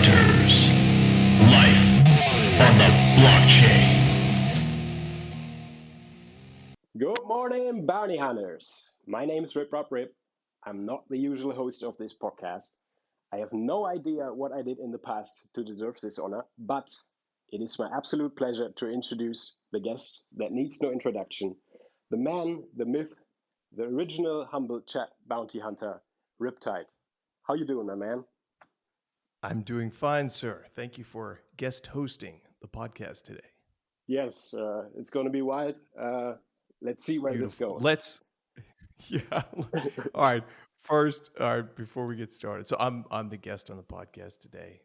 Hunters. Life on the blockchain. Good morning, bounty hunters. My name is riproprip. I'm not the usual host of this podcast. I have no idea what I did in the past to deserve this honor, but it is my absolute pleasure to introduce the guest that needs no introduction, the man, the myth, the original humble chat bounty hunter, Riptide. How you doing, my man? I'm doing fine, sir. Thank you for guest hosting the podcast today. Yes, it's going to be wild. Let's see where this Beautiful. goes. Yeah. All right. First, all right, before we get started. So I'm the guest on the podcast today.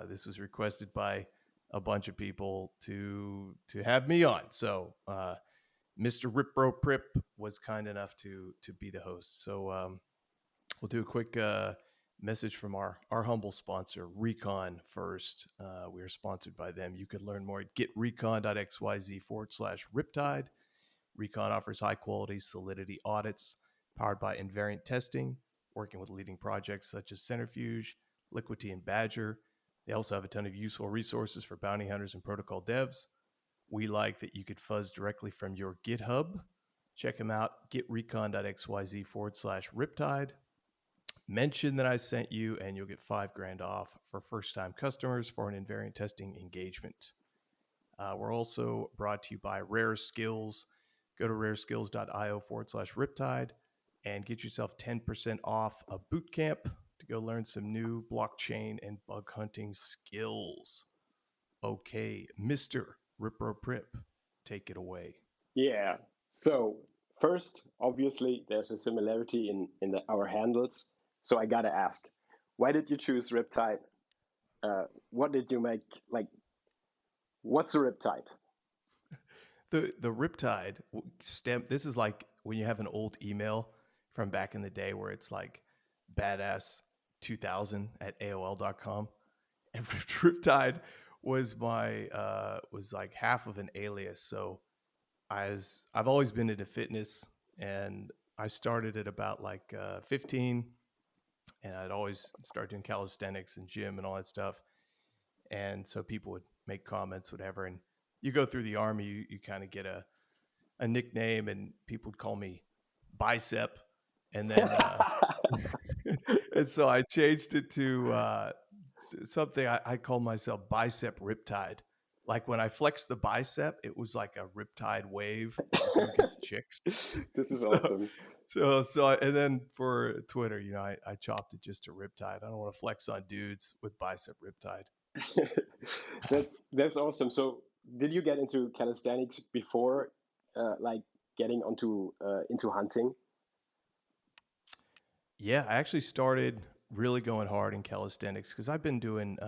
This was requested by a bunch of people to have me on. So Mr. Riproprip was kind enough to be the host. So we'll do a quick message from our humble sponsor, Recon, first. We are sponsored by them. You could learn more at getrecon.xyz/Riptide. Recon offers high quality Solidity audits powered by invariant testing, working with leading projects such as Centrifuge, Liquidity, and Badger. They also have a ton of useful resources for bounty hunters and protocol devs. We like that you could fuzz directly from your GitHub. Check them out, getrecon.xyz/Riptide. Mention that I sent you, and you'll get $5,000 off for first-time customers for an invariant testing engagement. We're also brought to you by Rare Skills. Go to rareskills.io/Riptide and get yourself 10% off a boot camp to go learn some new blockchain and bug hunting skills. Okay, Mr. Riproprip, take it away. Yeah. So first, obviously, there's a similarity in our handles. So I gotta ask, why did you choose Riptide? What did you make? Like, what's a Riptide? The Riptide stem. This is like when you have an old email from back in the day where it's like badass2000 at AOL.com. And Riptide was my was like half of an alias. So I've always been into fitness, and I started at about like 15, and I'd always start doing calisthenics and gym and all that stuff. And so people would make comments, whatever. And you go through the army, you kind of get a nickname, and people would call me Bicep. And then, and so I changed it to something I call myself Bicep Riptide. Like when I flexed the bicep, it was like a riptide wave. Go get the chicks. This is So, awesome. and then for Twitter, I chopped it just to Riptide. I don't want to flex on dudes with Bicep Riptide. That's awesome. So did you get into calisthenics before, like getting onto into hunting? Yeah, I actually started really going hard in calisthenics because I've been doing.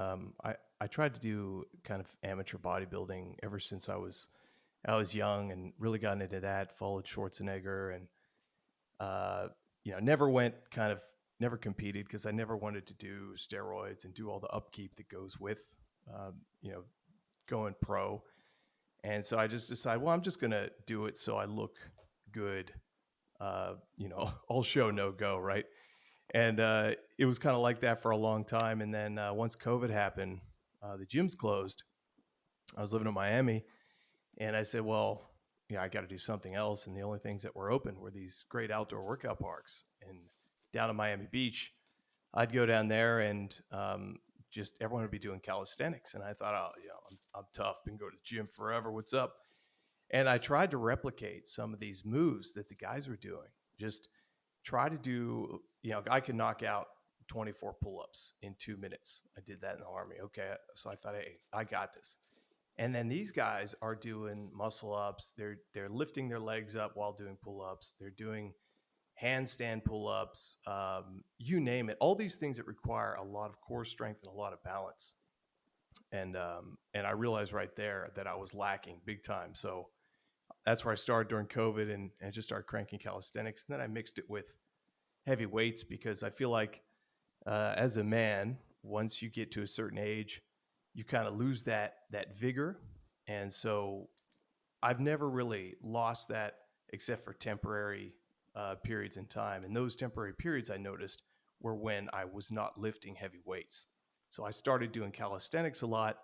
I tried to do kind of amateur bodybuilding ever since I was young, and really gotten into that. Followed Schwarzenegger, and never competed because I never wanted to do steroids and do all the upkeep that goes with going pro. And so I just decided, well, I'm just gonna do it so I look good. All show no go, right? And it was kind of like that for a long time. And then once COVID happened, the gyms closed. I was living in Miami, and I said, well, I got to do something else. And the only things that were open were these great outdoor workout parks. And down in Miami Beach, I'd go down there, and just everyone would be doing calisthenics. And I thought, oh, I'm tough. Been going to the gym forever. What's up? And I tried to replicate some of these moves that the guys were doing. Just try to do, I can knock out 24 pull-ups in 2 minutes. I did that in the Army. Okay. So I thought, hey, I got this. And then these guys are doing muscle ups. They're lifting their legs up while doing pull-ups. They're doing handstand pull-ups, you name it. All these things that require a lot of core strength and a lot of balance. And I realized right there that I was lacking big time. So that's where I started during COVID, and just started cranking calisthenics. And then I mixed it with heavy weights because I feel like as a man, once you get to a certain age, you kind of lose that vigor. And so I've never really lost that except for temporary periods in time. And those temporary periods I noticed were when I was not lifting heavy weights. So I started doing calisthenics a lot,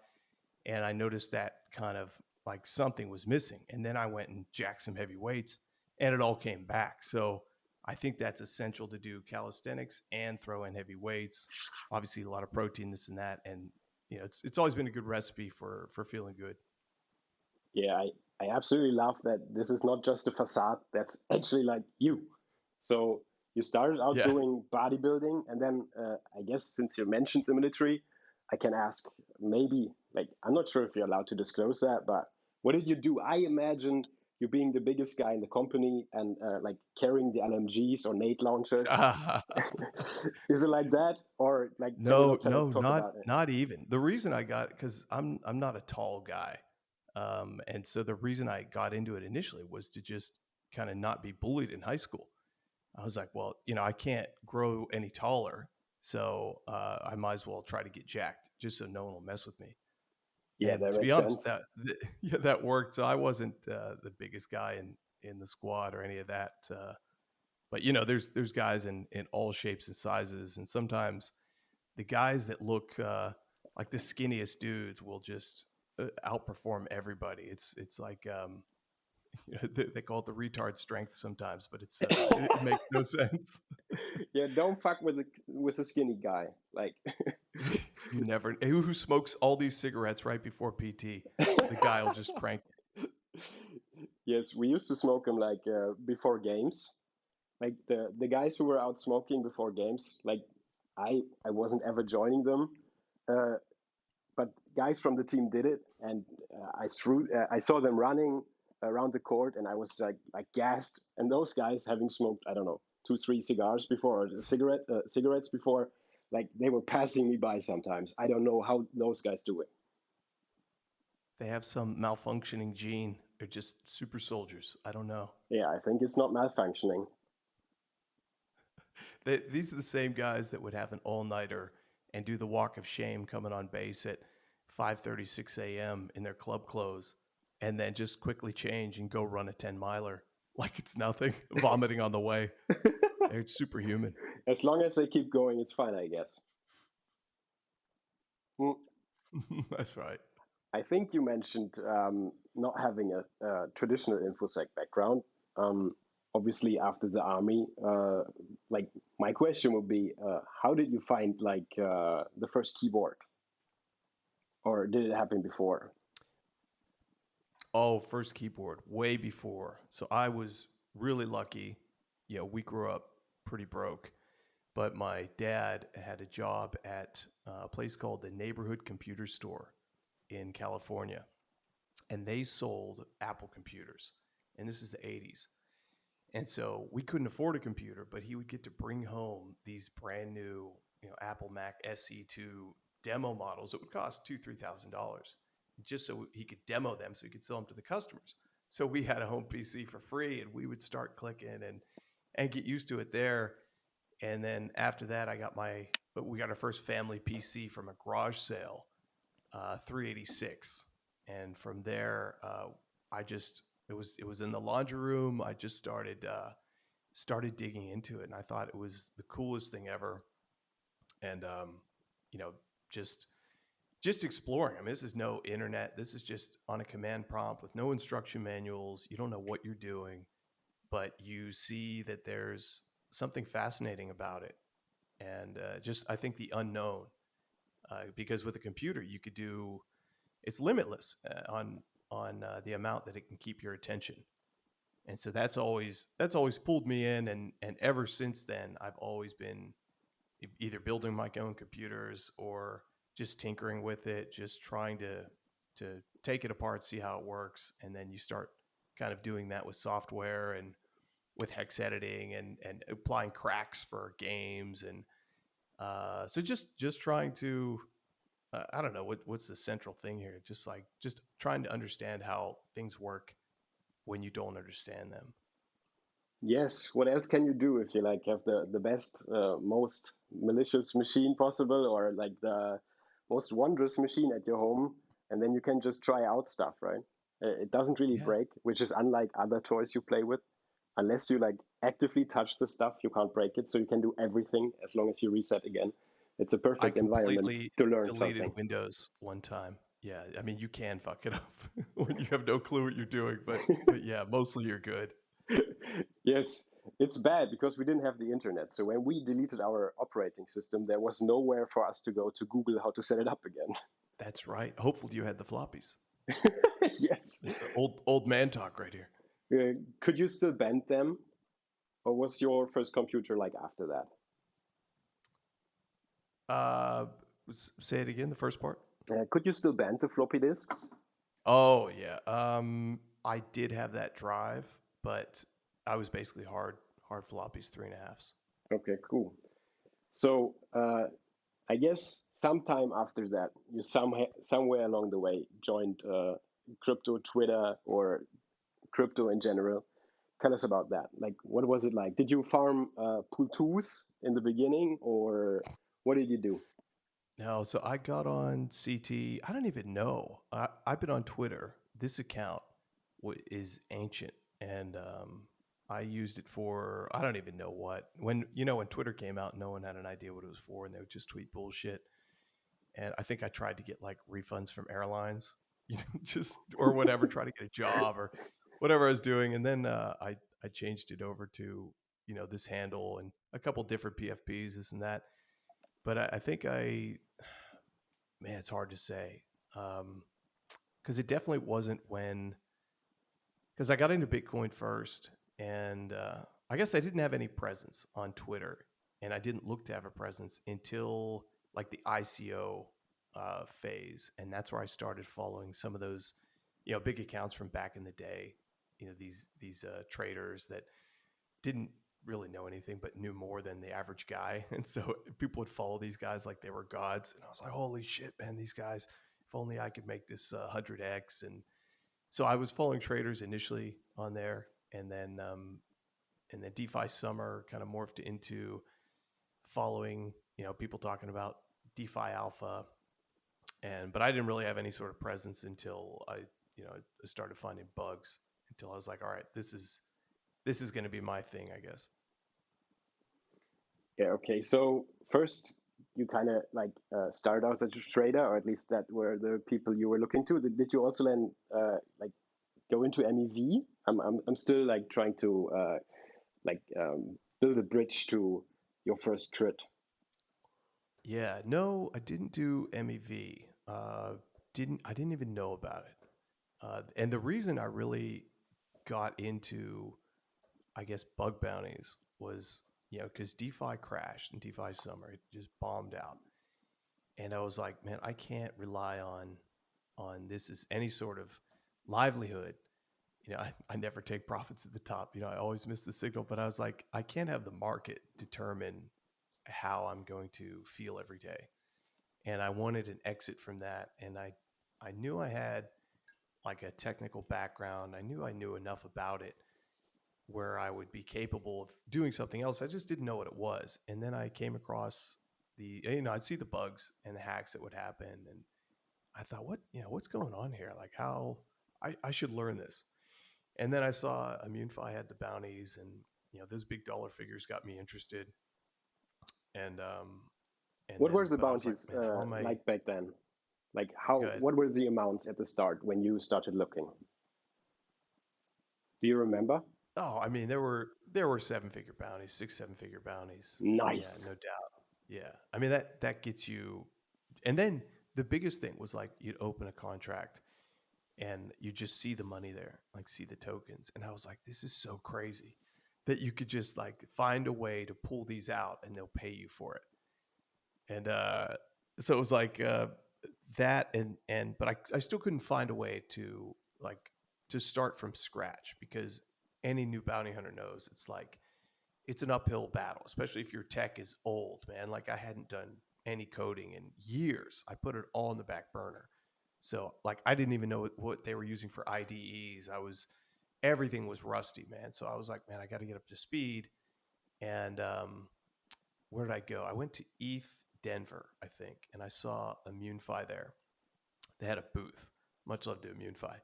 and I noticed that kind of like something was missing. And then I went and jacked some heavy weights, and it all came back. So I think that's essential to do calisthenics and throw in heavy weights. Obviously, a lot of protein, this and that, and it's always been a good recipe for feeling good. Yeah, I absolutely love that this is not just a facade, that's actually like you. So you started out Yeah. doing bodybuilding, and then I guess since you mentioned the military, I can ask maybe, like, I'm not sure if you're allowed to disclose that, but what did you do? I imagine you being the biggest guy in the company and like carrying the LMGs or nade launchers. Is it like that? Or like, can you No, not no, talk not about it? not even. The reason I got, because I'm not a tall guy, and so the reason I got into it initially was to just kind of not be bullied in high school. I was like, well, I can't grow any taller, so I might as well try to get jacked just so no one will mess with me. Yeah, And that to be makes honest, sense. yeah, that worked. So I wasn't the biggest guy in the squad or any of that. But there's guys in all shapes and sizes, and sometimes the guys that look like the skinniest dudes will just outperform everybody. It's like they call it the retard strength sometimes, but it makes no sense. Yeah, don't fuck with a skinny guy. Like, You never who smokes all these cigarettes right before PT. The guy will just crank. yes, we used to smoke them like before games. Like the guys who were out smoking before games. Like I wasn't ever joining them, uh, but guys from the team did it, and I saw them running around the court, and I was like gassed. And those guys, having smoked, I don't know, 2, 3 cigars before, or cigarettes before, like they were passing me by sometimes. I don't know how those guys do it. They have some malfunctioning gene. They're just super soldiers. I don't know. Yeah, I think it's not malfunctioning. These are the same guys that would have an all-nighter and do the walk of shame coming on base at 5:36 a.m. in their club clothes, and then just quickly change and go run a 10-miler like it's nothing, vomiting on the way. They're superhuman. As long as they keep going, it's fine, I guess. Mm, That's right. I think you mentioned not having a traditional infosec background. Um, Obviously, after the army, like my question would be, how did you find like the first keyboard, or did it happen before? Oh, first keyboard, way before. So I was really lucky. We grew up pretty broke, but my dad had a job at a place called the Neighborhood Computer Store in California, and they sold Apple computers. And this is the 80s. And so we couldn't afford a computer, but he would get to bring home these brand new, Apple Mac SE2 demo models that would cost $2,000-3,000, just so he could demo them, so he could sell them to the customers. So we had a home PC for free, and we would start clicking and get used to it there. And then after that, we got our first family PC from a garage sale, 386, and from there, I just it was in the laundry room. I just started digging into it, and I thought it was the coolest thing ever. And you know, just exploring. I mean, this is no internet. This is just on a command prompt with no instruction manuals. You don't know what you're doing, but you see that there's something fascinating about it, and just I think the unknown. Because with a computer, you could do it's limitless on the amount that it can keep your attention. And so that's always pulled me in, and ever since then I've always been either building my own computers or just tinkering with it, just trying to take it apart, see how it works, and then you start kind of doing that with software and with hex editing and applying cracks for games. And so just trying to I don't know what's the central thing here. Just trying to understand how things work when you don't understand them. Yes. What else can you do if you like have the best, most malicious machine possible, or like the most wondrous machine at your home, and then you can just try out stuff, right? It doesn't really Yeah. break, which is unlike other toys you play with. Unless you like actively touch the stuff, you can't break it. So you can do everything as long as you reset again. It's a I perfect environment completely to learn deleted something. Windows one time. Yeah, I mean, you can fuck it up when you have no clue what you're doing, but yeah, mostly you're good. Yes, it's bad because we didn't have the internet. So when we deleted our operating system, there was nowhere for us to go to Google how to set it up again. That's right. Hopefully you had the floppies. Yes. It's the old man talk right here. Could you still bend them? Or was your first computer like after that? Uh, say it again, the first part. Could you still bend the floppy disks? Oh yeah. I did have that drive, but I was basically hard floppies 3.5s. Okay, cool. So I guess sometime after that, you somewhere along the way joined crypto Twitter or crypto in general. Tell us about that. Like, what was it like? Did you farm pool twos in the beginning, or what did you do? No, so I got on CT. I don't even know. I've been on Twitter. This account is ancient, and I used it for I don't even know what. When when Twitter came out, no one had an idea what it was for, and they would just tweet bullshit. And I think I tried to get like refunds from airlines, just or whatever, try to get a job or whatever I was doing, and then I changed it over to this handle and a couple different PFPs, this and that. But I think man, it's hard to say because it definitely wasn't when because I got into Bitcoin first, and I guess I didn't have any presence on Twitter, and I didn't look to have a presence until like the ICO phase, and that's where I started following some of those, big accounts from back in the day. These traders that didn't really know anything but knew more than the average guy, and so people would follow these guys like they were gods, and I was like, holy shit, man, these guys! If only I could make this 100x. And so I was following traders initially on there, and then DeFi summer kind of morphed into following, people talking about DeFi alpha, but I didn't really have any sort of presence until I started finding bugs. Until I was like, all right, this is going to be my thing, I guess. Yeah. Okay. So first, you kind of like started out as a trader, or at least that were the people you were looking to. Did you also then like go into MEV? I'm still like trying to like build a bridge to your first crit. Yeah, no, I didn't do MEV. I didn't even know about it. And the reason I really got into, I guess, bug bounties was, because DeFi crashed and DeFi summer, it just bombed out. And I was like, man, I can't rely on this as any sort of livelihood. I never take profits at the top. I always miss the signal, but I was like, I can't have the market determine how I'm going to feel every day. And I wanted an exit from that. And I knew I had like a technical background. I knew enough about it where I would be capable of doing something else. I just didn't know what it was. And then I came across I'd see the bugs and the hacks that would happen. And I thought, what's going on here? Like how I should learn this. And then I saw ImmuneFi had the bounties, and those big dollar figures got me interested. And What were the but I was like, bounties man, how am I like back then? Like how? good? What were the amounts at the start when you started looking? Do you remember? Oh, I mean, there were 7-figure bounties, 6, 7-figure bounties. Yeah, Nice. no doubt. Yeah, I mean that gets you. And then the biggest thing was like you'd open a contract and you just see the money there, like see the tokens, and I was like, this is so crazy that you could just like find a way to pull these out and they'll pay you for it. And so it was like that, and but I still couldn't find a way to like to start from scratch because any new bounty hunter knows it's an uphill battle, especially if your tech is old, man. Like I hadn't done any coding in years. I put it all in the back burner. So like I didn't even know what they were using for IDEs. Everything was rusty, man. So I was like, man, I got to get up to speed. And where did I go? I went to ETH Denver, I think, and I saw ImmuneFi there. They had a booth. Much love to ImmuneFi.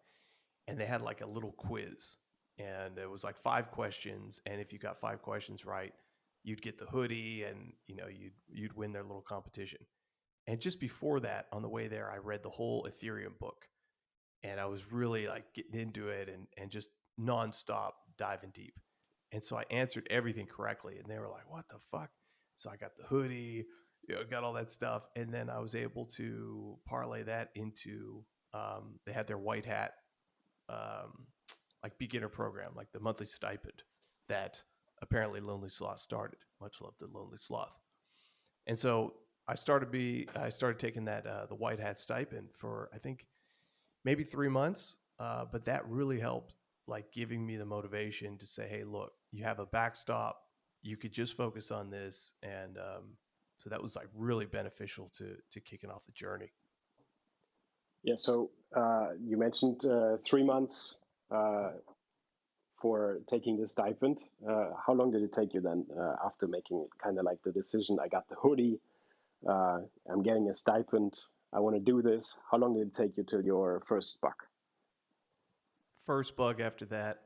And they had like a little quiz. And it was like 5 questions. And if you got 5 questions right, you'd get the hoodie, and you'd win their little competition. And just before that, on the way there, I read the whole Ethereum book, and I was really like getting into it and just nonstop diving deep. And so I answered everything correctly, and they were like, "What the fuck?" So I got the hoodie, got all that stuff, and then I was able to parlay that into. They had their white hat, um, like beginner program, like the monthly stipend that apparently Lonely Sloth started. Much love to Lonely Sloth. And so I started taking that the white hat stipend for, I think, maybe 3 months, but that really helped, like giving me the motivation to say, hey, look, you have a backstop, you could just focus on this. And so that was like really beneficial to kicking off the journey. Yeah, so you mentioned 3 months for taking the stipend. How long did it take you then after making it kind of like the decision? I got the hoodie, I'm getting a stipend, I want to do this. How long did it take you till your first buck? First bug after that,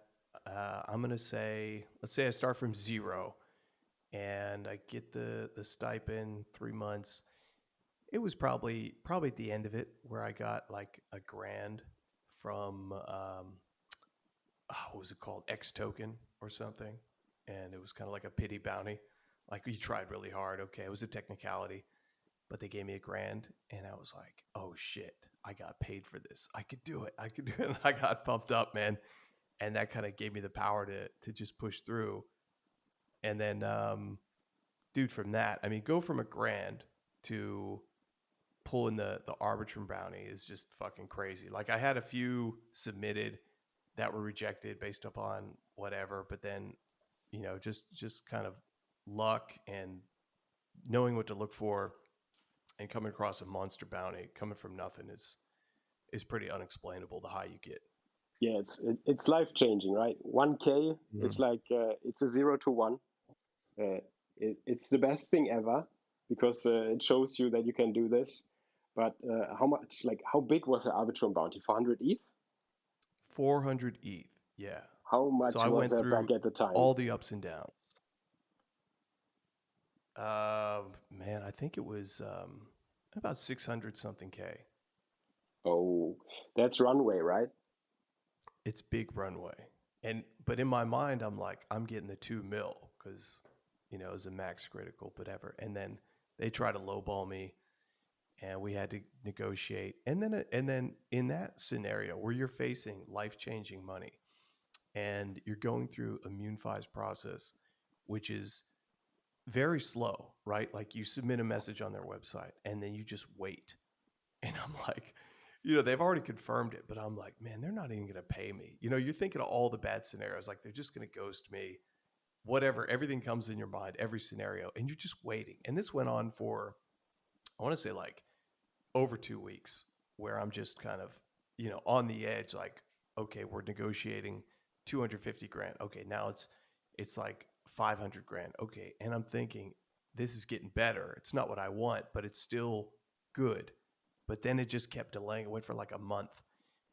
I'm going to say, let's say I start from zero and I get the stipend 3 months. It was probably at the end of it where I got like $1,000 from what was it called, X token or something, and it was kind of like a pity bounty. Like, you tried really hard. Okay, it was a technicality, but they gave me $1,000, and I was like, oh shit, I got paid for this. I could do it. And I got pumped up, man, and that kind of gave me the power to just push through. And then, dude, from that, I mean, go from $1,000 to pulling the Arbitrum bounty is just fucking crazy. Like, I had a few submitted that were rejected based upon whatever, but then, just kind of luck and knowing what to look for and coming across a monster bounty coming from nothing is pretty unexplainable, the high you get. Yeah, it's life changing, right? 1K, it's like it's a 0 to 1. It's the best thing ever because it shows you that you can do this. But how big was the Arbitrum bounty? 400 ETH? 400 ETH, yeah. How much So I was went that through back at the time? all the ups and downs. Man, I think it was about 600 something K. Oh, that's runway, right? It's big runway. But in my mind, I'm like, I'm getting the 2 mil because, it was a max critical, whatever. And then they try to lowball me, and we had to negotiate. And then in that scenario where you're facing life-changing money and you're going through a MunFi's process, which is very slow, right? Like, you submit a message on their website and then you just wait. And I'm like, they've already confirmed it, but I'm like, man, they're not even going to pay me. You're thinking of all the bad scenarios, like they're just going to ghost me, whatever. Everything comes in your mind, every scenario, and you're just waiting. And this went on for, I want to say, like over 2 weeks, where I'm just kind of, on the edge, like, okay, we're negotiating 250 grand. Okay, now it's like 500 grand. Okay. And I'm thinking, this is getting better. It's not what I want, but it's still good. But then it just kept delaying. It went for like a month.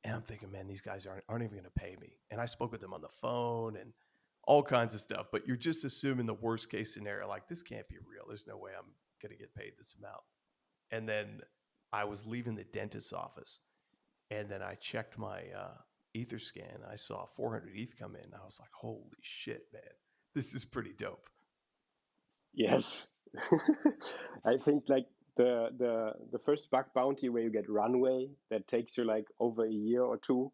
And I'm thinking, man, these guys aren't even going to pay me. And I spoke with them on the phone and all kinds of stuff. But you're just assuming the worst case scenario, like, this can't be real. There's no way I'm going to get paid this amount. And then I was leaving the dentist's office, and then I checked my Etherscan. I saw 400 ETH come in. I was like, holy shit, man, this is pretty dope. Yes. I think like the first bug bounty where you get runway that takes you like over a year or two,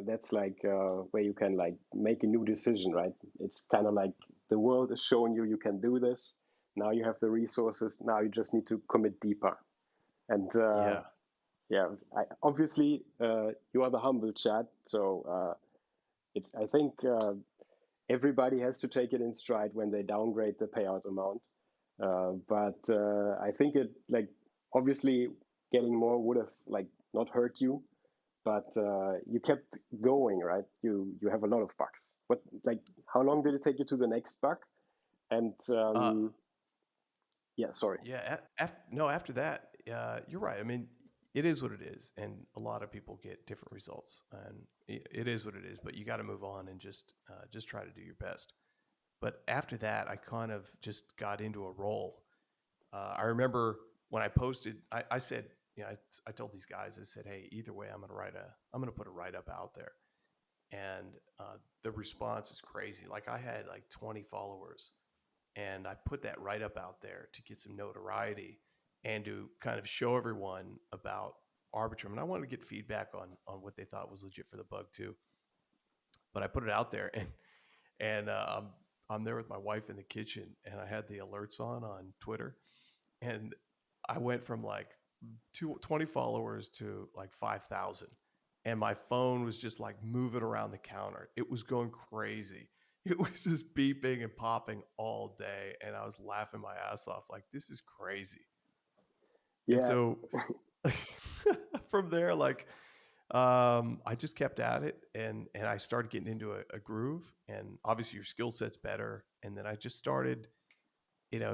that's like where you can like make a new decision, right? It's kind of like the world is showing you can do this. Now you have the resources. Now you just need to commit deeper. And obviously you are the humble chat, so I think everybody has to take it in stride when they downgrade the payout amount. But I think it, like, obviously getting more would have like not hurt you, but you kept going, right? You have a lot of bucks. What, like, how long did it take you to the next buck? And yeah, sorry. Yeah, after that, you're right. I mean, it is what it is, and a lot of people get different results, and it is what it is. But you got to move on and just try to do your best. But after that, I kind of just got into a role. I remember when I posted, I said, I told these guys, I said, hey, either way, I'm gonna put a write up out there, and the response was crazy. Like I had like 20 followers, and I put that write up out there to get some notoriety and to kind of show everyone about Arbitrum. And I wanted to get feedback on what they thought was legit for the bug too. But I put it out there, and I'm there with my wife in the kitchen, and I had the alerts on Twitter, and I went from like 20 followers to like 5,000, and my phone was just like moving around the counter. It was going crazy. It was just beeping and popping all day, and I was laughing my ass off like, this is crazy. And Yeah. so from there, like, I just kept at it, and I started getting into a groove, and obviously your skill set's better. And then I just started,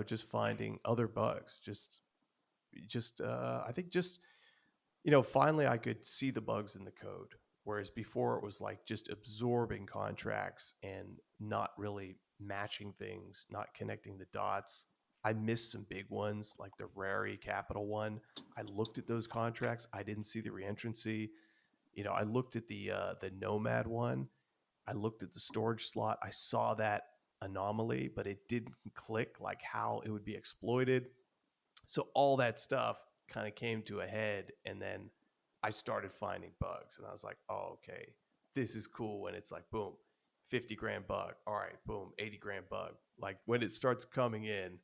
just finding other bugs, I think just, finally I could see the bugs in the code. Whereas before it was like just absorbing contracts and not really matching things, not connecting the dots. I missed some big ones like the Rary Capital one. I looked at those contracts. I didn't see the reentrancy. I looked at the Nomad one. I looked at the storage slot. I saw that anomaly, but it didn't click like how it would be exploited. So all that stuff kind of came to a head, and then I started finding bugs, and I was like, oh, okay, this is cool. When it's like, boom, 50 grand bug. All right, boom, 80 grand bug. Like when it starts coming in,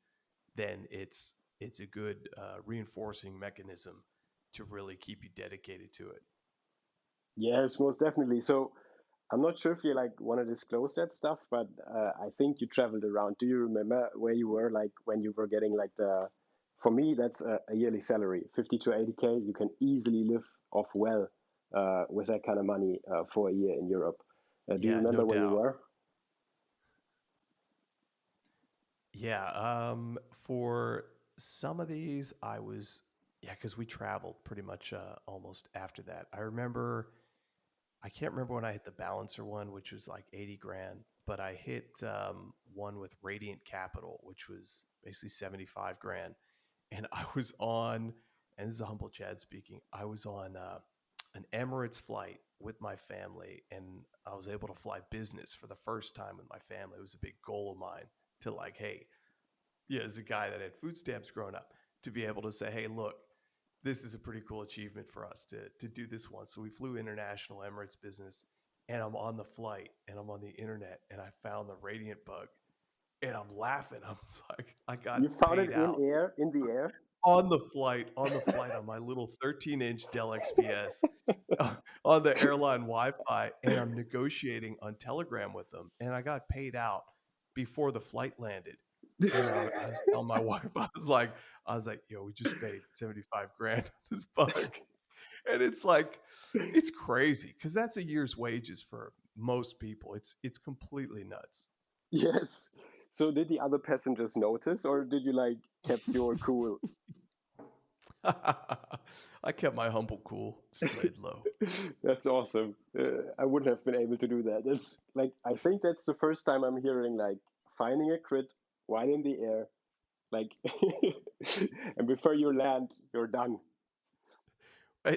then it's a good reinforcing mechanism to really keep you dedicated to it. Yes, most definitely. So I'm not sure if you like want to disclose that stuff, but I think you traveled around. Do you remember where you were like when you were getting like for me, that's a yearly salary, 50 to 80K. You can easily live off well with that kind of money for a year in Europe. Do you Yeah, no remember where you doubt. were? Yeah, for some of these, yeah, because we traveled pretty much almost after that. I can't remember when I hit the balancer one, which was like 80 grand, but I hit one with Radiant Capital, which was basically 75 grand. And I was on, and this is a humble Chad speaking, I was on an Emirates flight with my family, and I was able to fly business for the first time with my family. It was a big goal of mine to like, hey, yeah, as a guy that had food stamps growing up, to be able to say, hey, look, this is a pretty cool achievement for us to do this once. So we flew international Emirates business, and I'm on the flight and I'm on the internet, and I found the Radiant bug, and I'm laughing. I was like, I got You found it paid out in the air. on the flight on my little 13-inch Dell XPS on the airline Wi-Fi, and I'm negotiating on Telegram with them, and I got paid out before the flight landed. And I was telling my wife, I was like, yo, we just paid 75 grand on this bug. And it's like, it's crazy because that's a year's wages for most people. It's completely nuts. Yes. So did the other passengers notice, or did you like kept your cool? I kept my humble cool, just laid low. That's awesome. I wouldn't have been able to do that. It's like I think that's the first time I'm hearing like finding a crit while in the air, like, and before you land, you're done.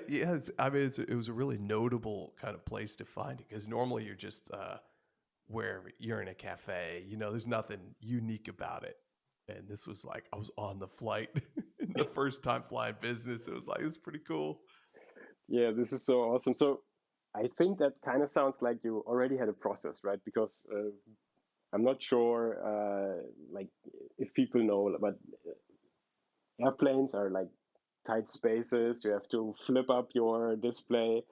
Yeah, I mean, it was a really notable kind of place to find it because normally you're just where you're in a cafe, there's nothing unique about it. And this was like, I was on the flight the first time flying business. It was like, it's pretty cool. Yeah, this is so awesome. So I think that kind of sounds like you already had a process, right? Because I'm not sure, like, if people know, but airplanes are like tight spaces. You have to flip up your display,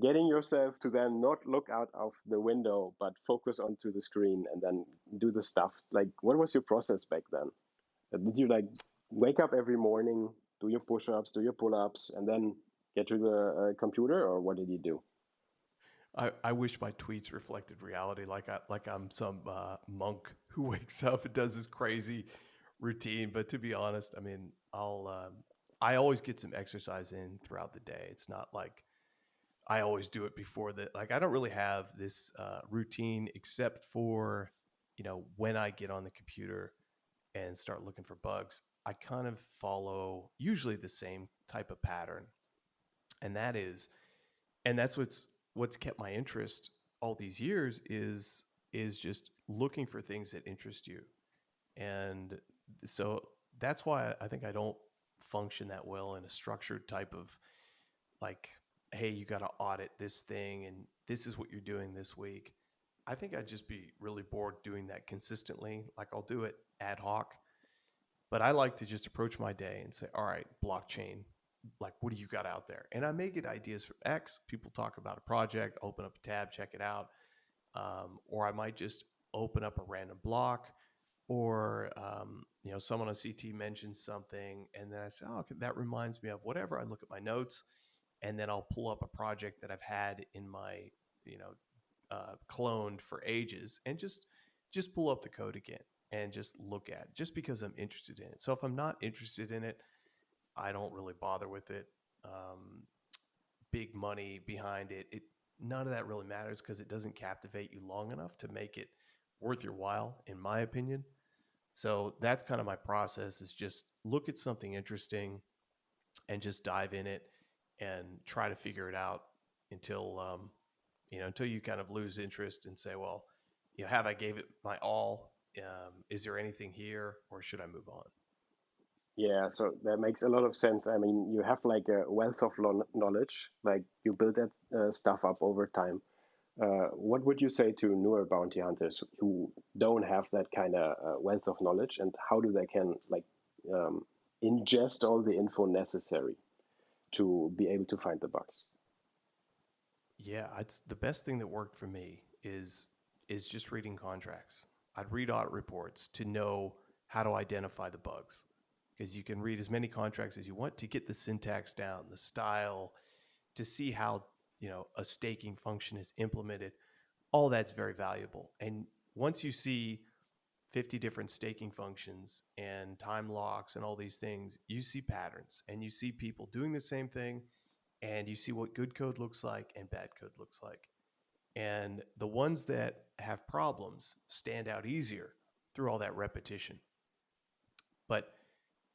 getting yourself to then not look out of the window, but focus onto the screen and then do the stuff. Like, what was your process back then? Did you like wake up every morning, do your push-ups, do your pull-ups, and then get to the computer, or what did you do? I wish my tweets reflected reality, like I'm some monk who wakes up and does this crazy routine. But to be honest, I mean, I always get some exercise in throughout the day. It's not like I always do it before that. Like I don't really have this routine except for when I get on the computer and start looking for bugs, I kind of follow usually the same type of pattern. And that's what's kept my interest all these years is just looking for things that interest you. And so that's why I think I don't function that well in a structured type of, like, hey, you got to audit this thing and this is what you're doing this week. I think I'd just be really bored doing that consistently. Like, I'll do it ad hoc, but I like to just approach my day and say, all right, blockchain, like, what do you got out there? And I may get ideas from X. People talk about a project, open up a tab, check it out. Or I might just open up a random block, or someone on CT mentions something, and then I say, oh, okay, that reminds me of whatever. I look at my notes, and then I'll pull up a project that I've had in my cloned for ages, and just pull up the code again and just look at it, just because I'm interested in it. So if I'm not interested in it, I don't really bother with it. Big money behind it, none of that really matters, because it doesn't captivate you long enough to make it worth your while, in my opinion. So that's kind of my process, is just look at something interesting and just dive in it and try to figure it out until you kind of lose interest and say, well, have I gave it my all? Is there anything here, or should I move on? Yeah, so that makes a lot of sense. I mean, you have like a wealth of knowledge, like you build that stuff up over time. What would you say to newer bounty hunters who don't have that kind of wealth of knowledge, and how do they can like um, ingest all the info necessary to be able to find the bugs? Yeah, it's the best thing that worked for me is just reading contracts. I'd read audit reports to know how to identify the bugs, because you can read as many contracts as you want to get the syntax down, the style, to see how, a staking function is implemented. All that's very valuable. And once you see 50 different staking functions and time locks and all these things, you see patterns, and you see people doing the same thing, and you see what good code looks like and bad code looks like. And the ones that have problems stand out easier through all that repetition. But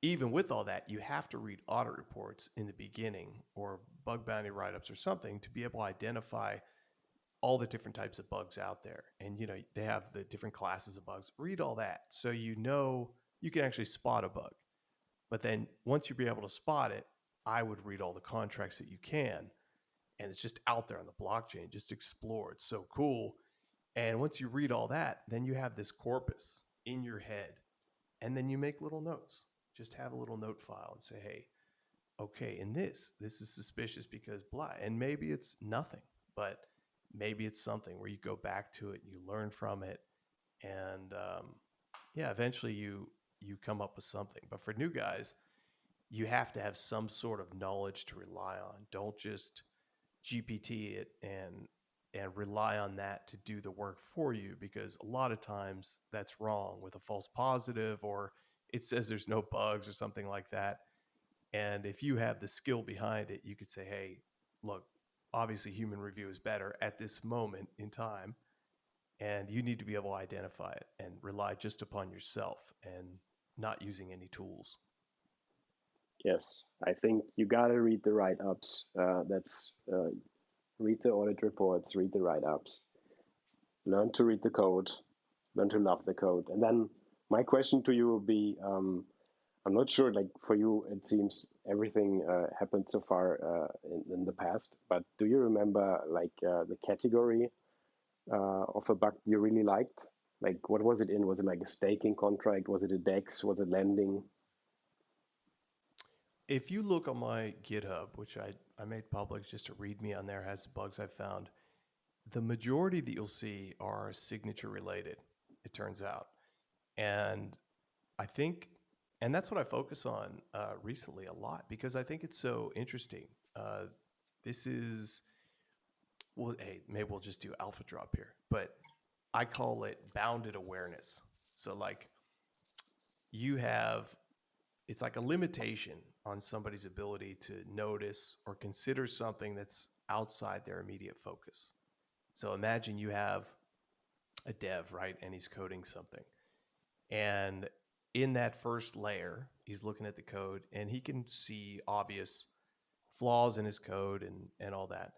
even with all that, you have to read audit reports in the beginning, or bug bounty write-ups or something, to be able to identify all the different types of bugs out there. And they have the different classes of bugs. Read all that so you can actually spot a bug. But then once you be able to spot it, I would read all the contracts that you can, and it's just out there on the blockchain. Just explore. It's so cool. And once you read all that, then you have this corpus in your head, and then you make little notes. Just have a little note file and say, hey, okay, in this is suspicious because blah. And maybe it's nothing, but maybe it's something where you go back to it, you learn from it, and yeah, eventually you come up with something. But for new guys, you have to have some sort of knowledge to rely on. Don't just GPT it and rely on that to do the work for you, because a lot of times that's wrong with a false positive, or it says there's no bugs or something like that. And if you have the skill behind it, you could say, hey, look, obviously human review is better at this moment in time, and you need to be able to identify it and rely just upon yourself and not using any tools. Yes, I think you gotta read the write-ups. That's read the audit reports, read the write-ups, learn to read the code, learn to love the code. And then my question to you would be, I'm not sure, like for you, it seems everything happened so far in the past, but do you remember like the category of a bug you really liked? Like what was it in? Was it like a staking contract? Was it a DEX? Was it lending? If you look on my GitHub, which I made public, just a README on there has bugs I've found, the majority that you'll see are signature related, it turns out. And I think, and that's what I focus on recently a lot, because I think it's so interesting. This is, well, hey, maybe we'll just do alpha drop here, but I call it bounded awareness. So like you have, it's like a limitation on somebody's ability to notice or consider something that's outside their immediate focus. So imagine you have a dev, right? And he's coding something. And in that first layer, he's looking at the code and he can see obvious flaws in his code and all that.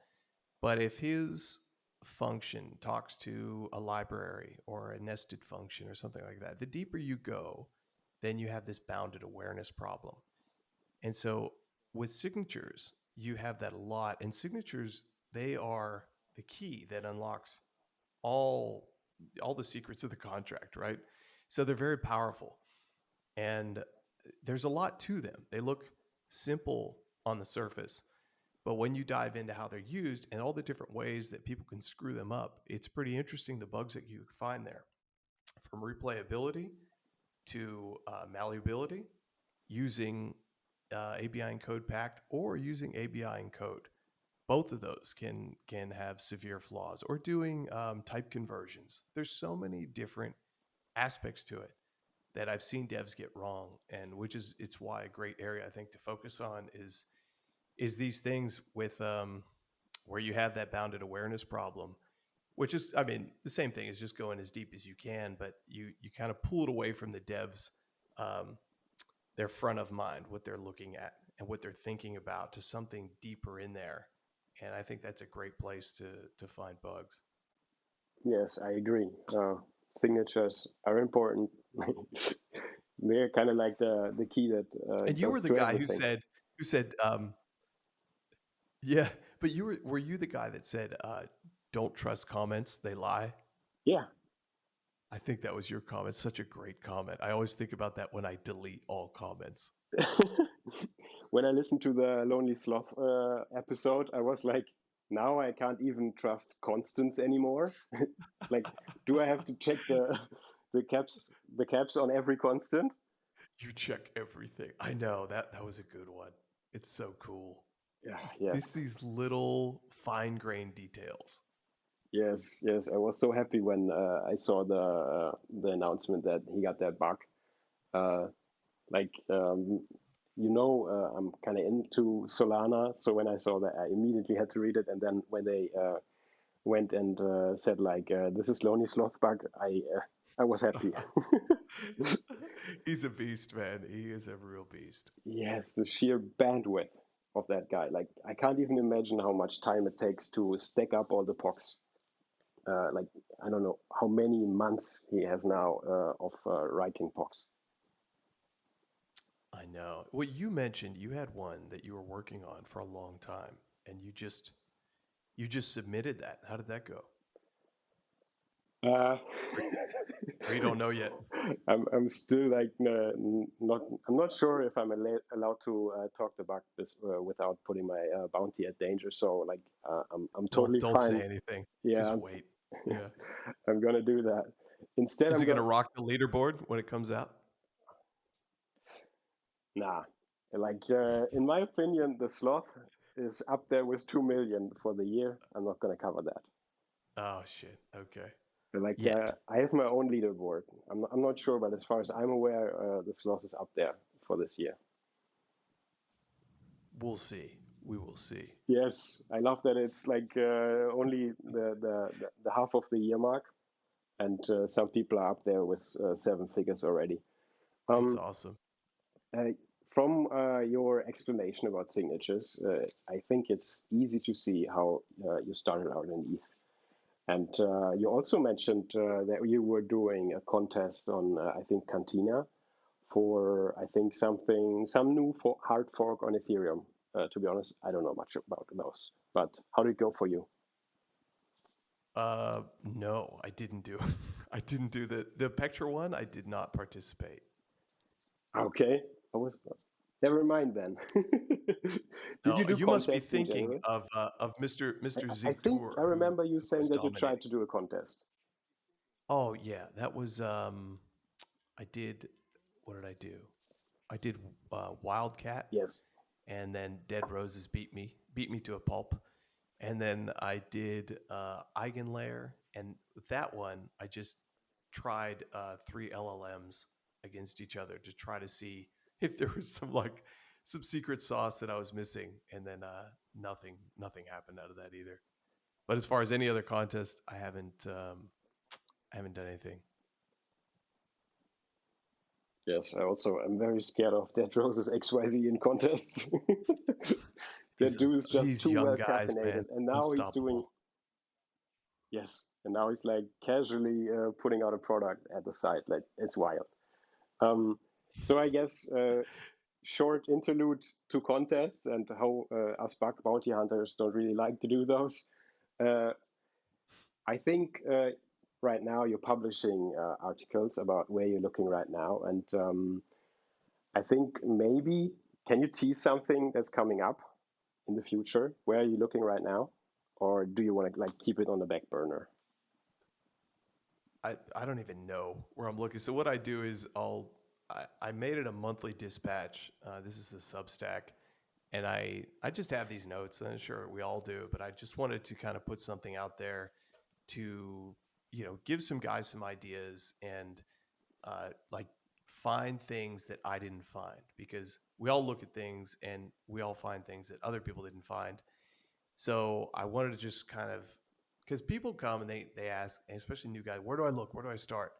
But if his function talks to a library or a nested function or something like that, the deeper you go, then you have this bounded awareness problem. And so with signatures, you have that a lot. And signatures, they are the key that unlocks all the secrets of the contract, right? So they're very powerful. And there's a lot to them. They look simple on the surface, but when you dive into how they're used and all the different ways that people can screw them up, it's pretty interesting the bugs that you find there, from replayability to malleability, using ABI encode packed or using ABI encode. Both of those can have severe flaws, or doing type conversions. There's so many different aspects to it that I've seen devs get wrong, and it's why a great area I think to focus on is these things with where you have that bounded awareness problem, which is, I mean, the same thing as just going as deep as you can, but you kind of pull it away from the devs, their front of mind, what they're looking at and what they're thinking about, to something deeper in there. And I think that's a great place to find bugs. Yes, I agree. Signatures are important. They're kind of like the key that And you goes were the to guy everything. who said, yeah, but were you the guy that said, don't trust comments, they lie? Yeah. I think that was your comment. Such a great comment. I always think about that when I delete all comments. When I listened to the Lonely Sloth episode, I was like, now I can't even trust constants anymore. Like, do I have to check the caps on every constant? You check everything. I know that was a good one. It's so cool. Yeah, yes, These little fine grained details. yes. I was so happy when I saw the announcement that he got that bug. Uh, like, I'm kind of into Solana, so when I saw that, I immediately had to read it. And then when they went and said like, "This is Lonely Sloth bug," I was happy. He's a beast, man. He is a real beast. Yes, the sheer bandwidth of that guy. Like, I can't even imagine how much time it takes to stack up all the POCs. Like, I don't know how many months he has now of writing POCs. I know. Well, you mentioned you had one that you were working on for a long time, and you just submitted that. How did that go? Uh, Or you don't know yet? I'm still like I'm not sure if I'm allowed to talk about this without putting my bounty at danger. So like I'm totally Don't fine. say anything. Yeah, Just wait. Yeah. I'm gonna do that. Instead, Is I'm it going to gonna rock the leaderboard when it comes out? nah. Like in my opinion, the sloth is up there with 2 million for the year. I'm not gonna cover that. Oh shit. Okay. But like Yet. I have my own leaderboard. I'm not sure, but as far as I'm aware, the sloth is up there for this year. We'll see. We will see. Yes, I love that it's like only the half of the year mark, and some people are up there with 7 figures already. It's awesome. Uh, from your explanation about signatures, I think it's easy to see how you started out in ETH. And you also mentioned that you were doing a contest on, I think, Cantina for, I think, some new hard fork on Ethereum. To be honest, I don't know much about those. But how did it go for you? No, I didn't do. I didn't do the picture one. I did not participate. Okay, I was. Never mind then. Did No, you do you must be contests in thinking general? of Mr. I think Zigtour, I who remember you saying was that you tried dominating. to do a contest. Oh yeah, that was I did. What did I do? I did Wildcat, Yes. and then Dead Roses beat me to a pulp, and then I did Eigenlayer, and with that one I just tried 3 LLMs against each other to try to see if there was some secret sauce that I was missing, and then nothing happened out of that either. But as far as any other contest, I haven't I haven't done anything. Yes, I'm very scared of Dead Roses XYZ in contests. That dude is just These too young well guys, man, caffeinated, and now he's doing unstoppable. yes, and now he's like casually putting out a product at the site. Like it's wild. Um, so I guess short interlude to contests and how us bug bounty hunters don't really like to do those. Uh, I think right now you're publishing articles about where you're looking right now, and I think maybe can you tease something that's coming up in the future? Where are you looking right now, or do you want to like keep it on the back burner? I don't even know where I'm looking. So what I do is I made it a monthly dispatch. This is a Substack, and I just have these notes, and sure we all do, but I just wanted to kind of put something out there to give some guys some ideas and like find things that I didn't find, because we all look at things and we all find things that other people didn't find. So I wanted to just kind of, because people come and they ask, and especially new guys, where do I look? Where do I start?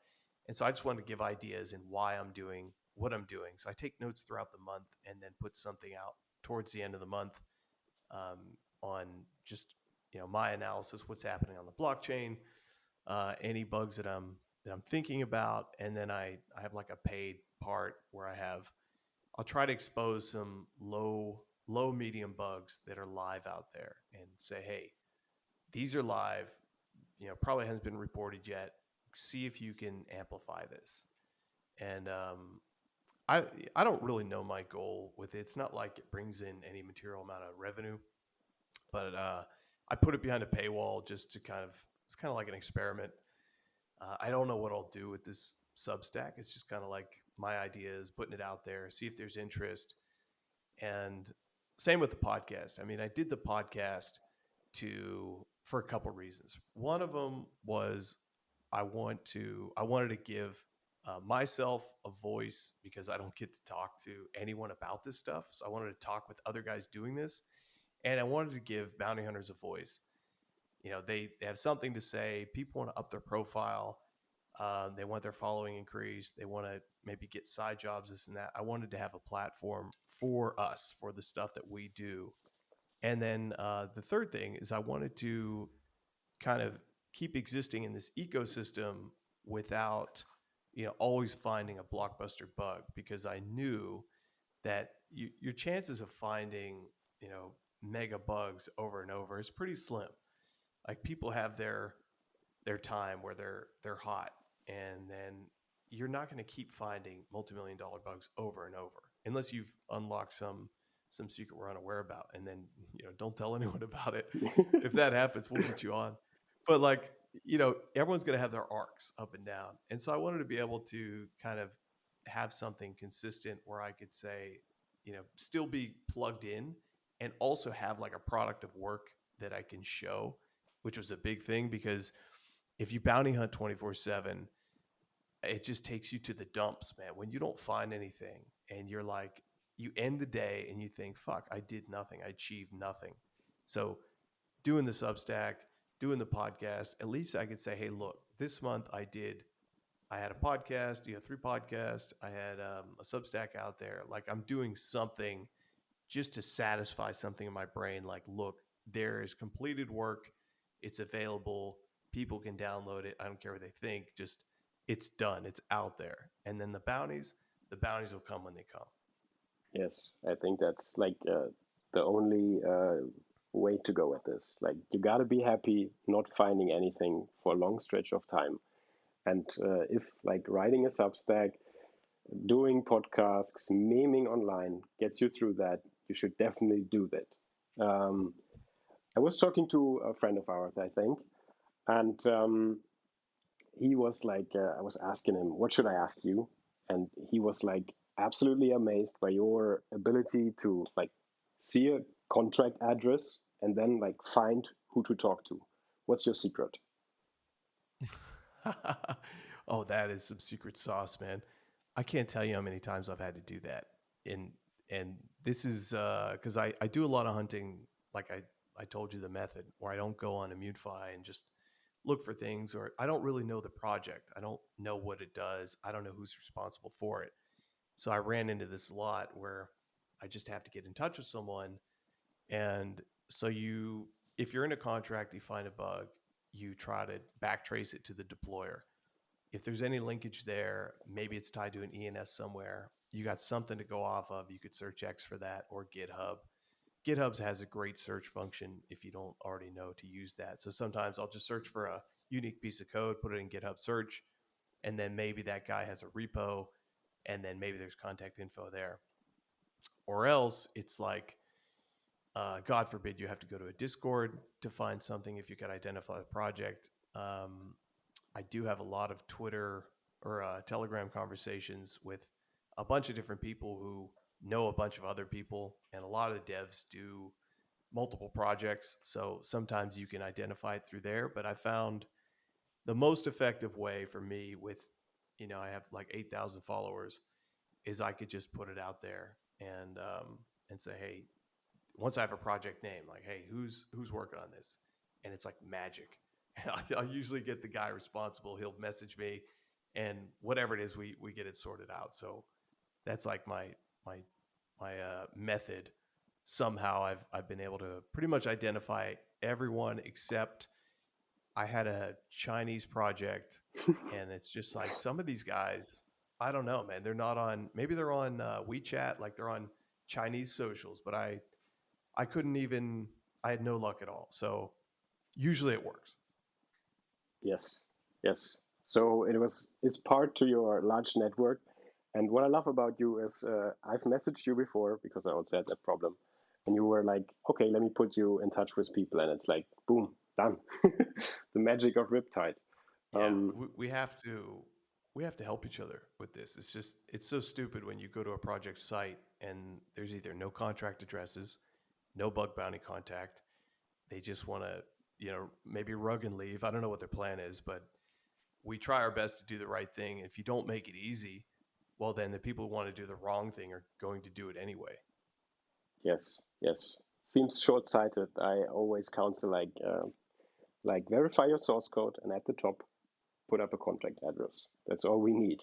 And so I just wanted to give ideas and why I'm doing what I'm doing. So I take notes throughout the month and then put something out towards the end of the month um, on just my analysis, what's happening on the blockchain, any bugs that I'm thinking about, and then I have like a paid part where I'll try to expose some low medium bugs that are live out there and say, hey, these are live. Probably hasn't been reported yet. See if you can amplify this. And I I don't really know my goal with it. It's not like it brings in any material amount of revenue, but I put it behind a paywall just to it's kind of like an experiment. I don't know what I'll do with this Substack. It's just kind of like my idea is putting it out there, see if there's interest. And same with the podcast. I mean, I did the podcast for a couple of reasons. One of them was I wanted to give myself a voice because I don't get to talk to anyone about this stuff. So I wanted to talk with other guys doing this, and I wanted to give bounty hunters a voice. They have something to say. People want to up their profile. They want their following increased. They want to maybe get side jobs, this and that. I wanted to have a platform for us, for the stuff that we do. And then the third thing is I wanted to kind of keep existing in this ecosystem without, always finding a blockbuster bug, because I knew that your chances of finding, mega bugs over and over is pretty slim. Like people have their time where they're hot, and then you're not going to keep finding multi-million dollar bugs over and over unless you've unlocked some secret we're unaware about, and then don't tell anyone about it. If that happens, we'll get you on. But like, everyone's going to have their arcs up and down, and so I wanted to be able to kind of have something consistent where I could say, still be plugged in and also have like a product of work that I can show, which was a big thing because if you bounty hunt 24/7, it just takes you to the dumps, man. When you don't find anything and you're like, you end the day and you think, fuck, I did nothing. I achieved nothing. So doing the Substack, doing the podcast, at least I could say, hey, look, this month I had a podcast, 3 podcasts. I had a Substack out there. Like I'm doing something just to satisfy something in my brain. Like, look, there is completed work. It's available. People can download it. I don't care what they think. Just it's done. It's out there. And then the bounties will come when they come. Yes, I think that's like the only way to go at this. Like you got to be happy not finding anything for a long stretch of time. And if like writing a Substack, doing podcasts, memeing online gets you through that, you should definitely do that. I was talking to a friend of ours, I think, and he was like, I was asking him, what should I ask you? And he was like absolutely amazed by your ability to like see a contract address and then like find who to talk to. What's your secret? Oh, that is some secret sauce, man. I can't tell you how many times I've had to do that. And and this is because I do a lot of hunting, like I told you the method where I don't go on ImmuneFi and just look for things, or I don't really know the project. I don't know what it does. I don't know who's responsible for it. So I ran into this a lot where I just have to get in touch with someone. And so if you're in a contract, you find a bug, you try to backtrace it to the deployer. If there's any linkage there, maybe it's tied to an ENS somewhere. You got something to go off of. You could search X for that, or GitHub. GitHub has a great search function if you don't already know to use that. So sometimes I'll just search for a unique piece of code, put it in GitHub search, and then maybe that guy has a repo, and then maybe there's contact info there. Or else it's like, God forbid you have to go to a Discord to find something if you can identify the project. I do have a lot of Twitter or Telegram conversations with a bunch of different people who know a bunch of other people, and a lot of the devs do multiple projects. So sometimes you can identify it through there. But I found the most effective way for me with, I have like 8,000 followers, is I could just put it out there and say, hey, once I have a project name, like, hey, who's working on this? And it's like magic. I'll usually get the guy responsible. He'll message me, and whatever it is, we get it sorted out. So that's like my method. Somehow I've been able to pretty much identify everyone except I had a Chinese project, and it's just like some of these guys, I don't know, man. They're not on. Maybe they're on WeChat, like they're on Chinese socials, but I couldn't even. I had no luck at all. So usually it works. Yes, yes. So it's part to your large network. And what I love about you is I've messaged you before because I also had that problem. And you were like, okay, let me put you in touch with people. And it's like, boom, done. The magic of Riptide. Yeah, we have to help each other with this. It's so stupid when you go to a project site and there's either no contract addresses, no bug bounty contact. They just want to, maybe rug and leave. I don't know what their plan is, but we try our best to do the right thing. If you don't make it easy, well, then the people who want to do the wrong thing are going to do it anyway. Yes, yes. Seems short-sighted. I always counsel like verify your source code and at the top put up a contract address. That's all we need.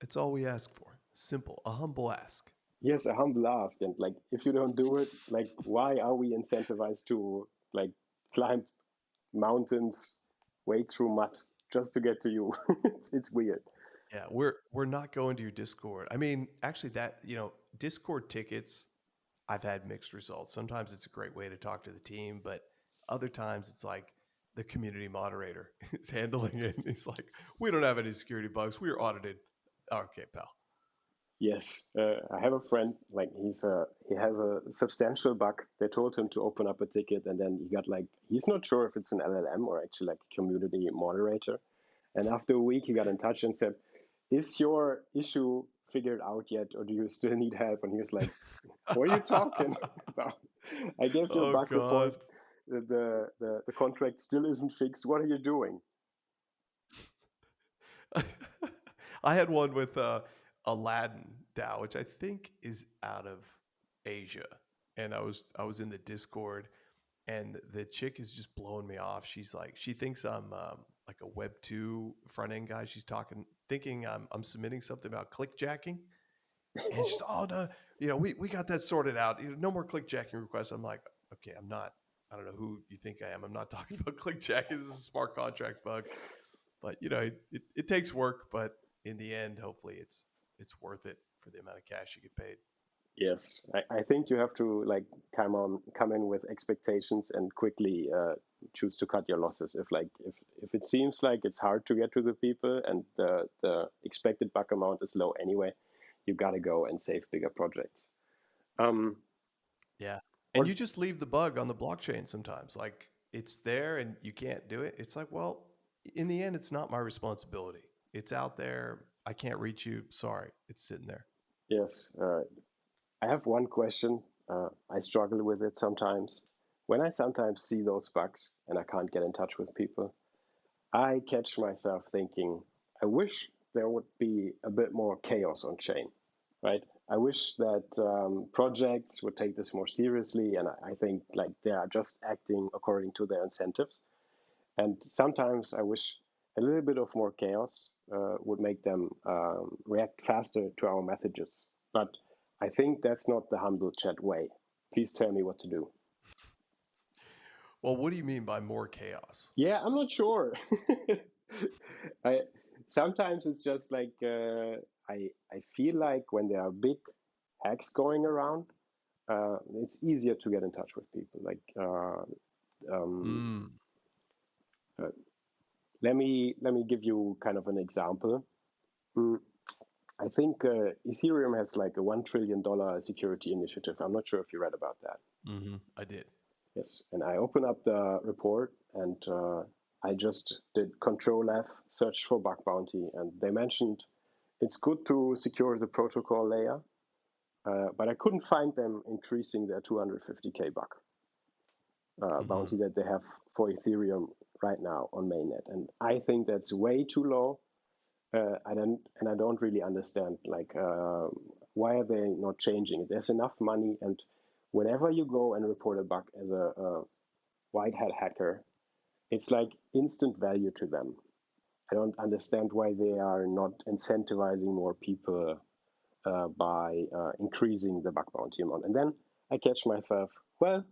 It's all we ask for. Simple, a humble ask. Yes, a humble ask. And like if you don't do it, like why are we incentivized to like climb mountains, wade through mud just to get to you? It's weird. Yeah, we're not going to your Discord. I mean, actually that, Discord tickets, I've had mixed results. Sometimes it's a great way to talk to the team, but other times it's like the community moderator is handling it. It's like, we don't have any security bugs. We are audited. Okay, pal. Yes, I have a friend like he has a substantial bug. They told him to open up a ticket, and then he got like he's not sure if it's an LLM or actually like a community moderator. And after a week, he got in touch and said, "Is your issue figured out yet, or do you still need help?" And he was like, "What are you talking about? I gave you a Oh bug report. God. The contract still isn't fixed. What are you doing?" I had one with Aladdin DAO, which I think is out of Asia, and I was in the Discord, and the chick is just blowing me off. She's like, she thinks I'm like a Web 2 front end guy. She's thinking I'm submitting something about clickjacking, and she's, oh no, we got that sorted out. No more clickjacking requests. I'm like, okay, I'm not. I don't know who you think I am. I'm not talking about clickjacking. This is a smart contract bug. But it takes work, but in the end, hopefully it's worth it for the amount of cash you get paid. Yes, I think you have to like come in with expectations and quickly choose to cut your losses. If it seems like it's hard to get to the people and the expected bug amount is low anyway, you gotta go and save bigger projects. Um, Yeah. And or you just leave the bug on the blockchain sometimes. Like it's there and you can't do it. It's like, well, in the end, it's not my responsibility. It's out there. I can't reach you. Sorry. It's sitting there. yes, I have one question. I struggle with it sometimes. When I sometimes see those bugs and I can't get in touch with people, I catch myself thinking, I wish there would be a bit more chaos on chain, right? I wish that projects would take this more seriously, and I think like they are just acting according to their incentives. And sometimes I wish a little bit of more chaos would make them react faster to our messages. But I think that's not the humble chat way. Please tell me what to do. Well, what do you mean by more chaos? Yeah, I'm not sure. I sometimes it's just like I feel like when there are big hacks going around, it's easier to get in touch with people. Like um, Mm. uh, let me give you kind of an example. Mm, I think Ethereum has like a $1 trillion security initiative. I'm not sure if you read about that. I did. Yes, and I open up the report and I just did Control F, search for bug bounty, and they mentioned it's good to secure the protocol layer, but I couldn't find them increasing their 250K bug bounty that they have for Ethereum right now on mainnet, and I think that's way too low. I don't really understand like why are they not changing it? There's enough money, and whenever you go and report a bug as a white hat hacker, it's like instant value to them. I don't understand why they are not incentivizing more people by increasing the bug bounty amount. And then I catch myself, well,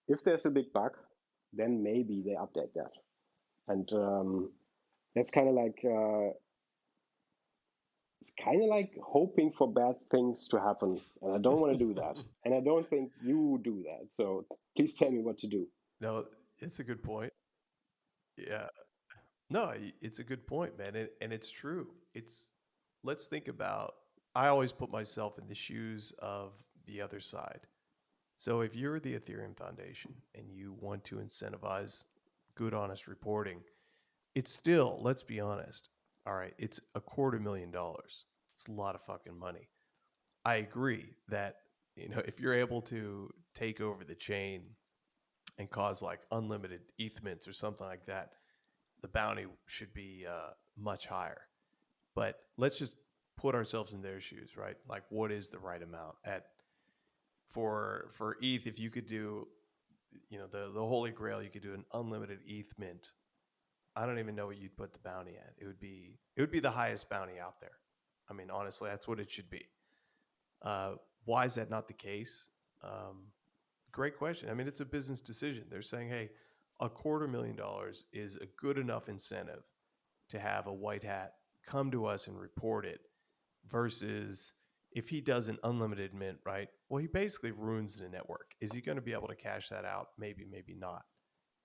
if there's a big bug, then maybe they update that. And that's kind of like it's kind of like hoping for bad things to happen, and I don't want to do that, and I don't think you do that. So please tell me what to do. No, it's a good point. Yeah. No, it's a good point, man. And it's true. Let's think about, I always put myself in the shoes of the other side. So if you're the Ethereum Foundation and you want to incentivize good, honest reporting, it's still, let's be honest, all right, it's $250,000. It's a lot of fucking money. I agree that, if you're able to take over the chain and cause like unlimited ETH mints or something like that, the bounty should be much higher. But let's just put ourselves in their shoes, right? Like, what is the right amount at for ETH? If you could do, the holy grail, you could do an unlimited ETH mint. I don't even know what you'd put the bounty at. It would be the highest bounty out there. I mean, honestly, that's what it should be. Uh, why is that not the case? Um, Great question. I mean, it's a business decision. They're saying, hey, $250,000 is a good enough incentive to have a white hat come to us and report it, versus if he does an unlimited mint, right? Well, he basically ruins the network. Is he going to be able to cash that out? Maybe, maybe not.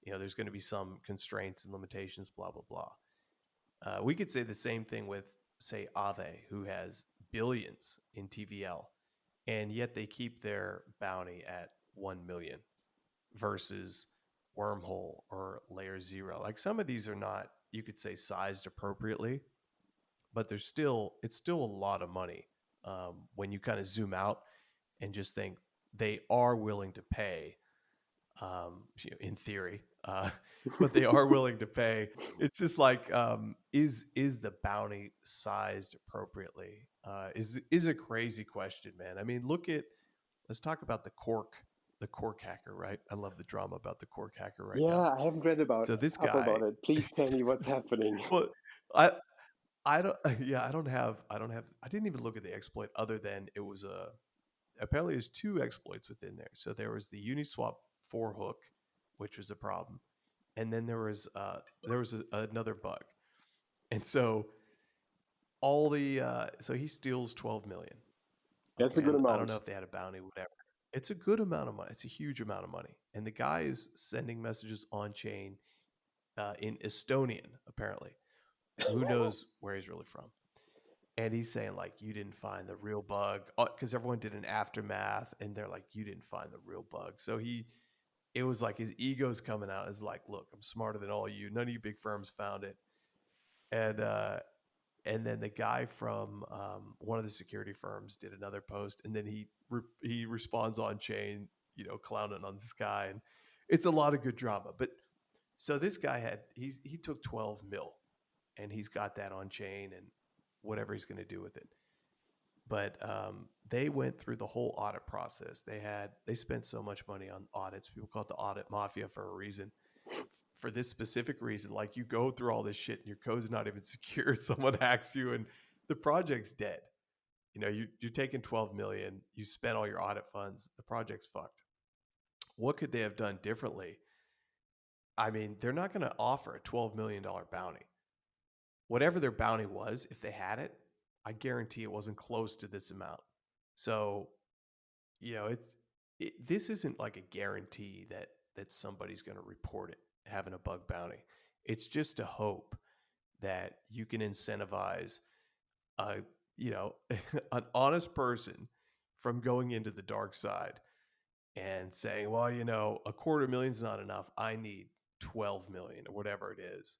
There's going to be some constraints and limitations, blah, blah, blah. We could say the same thing with, say, Aave, who has billions in TVL, and yet they keep their bounty at 1 million versus Wormhole or Layer Zero. Like, some of these are not, you could say, sized appropriately, but it's still a lot of money when you kind of zoom out and just think they are willing to pay, in theory, but they are willing to pay. It's just like, is the bounty sized appropriately? Is a crazy question, man. I mean, let's talk about the cork hacker, right? I love the drama about the cork hacker right now. Yeah, I haven't read about So this up guy, about it. Please tell me what's happening. well, I I don't yeah, I didn't even look at the exploit, other than it was apparently there's two exploits within there. So there was the Uniswap 4 hook, which was a problem. And then there was another bug. And so so he steals 12 million. That's Okay. a good And I don't amount. know if they had a bounty, whatever. It's a good amount of money. It's a huge amount of money. And the guy is sending messages on chain in Estonian, apparently. Who knows where he's really from? And he's saying, like, you didn't find the real bug, because everyone did an aftermath, and they're like, you didn't find the real bug. So it was like his ego's coming out. It's like, look, I'm smarter than all you. None of you big firms found it. And and then the guy from one of the security firms did another post, and then he responds on chain, clowning on this guy, and it's a lot of good drama. But so this guy he took 12 mil, and he's got that on chain, and whatever he's going to do with it. But they went through the whole audit process. They spent so much money on audits. People call it the audit mafia for a reason. for this specific reason. Like you go through all this shit and your code's not even secure. Someone hacks you and the project's dead. You know, you're taking 12 million, you spent all your audit funds, the project's fucked. What could they have done differently? I mean, they're not going to offer a $12 million bounty. Whatever their bounty was, if they had it, I guarantee it wasn't close to this amount. So, you know, this isn't like a guarantee that somebody's going to report it, having a bug bounty. It's just a hope that you can incentivize you know, an honest person from going into the dark side and saying, well, you know, $250,000 is not enough. I need 12 million or whatever it is.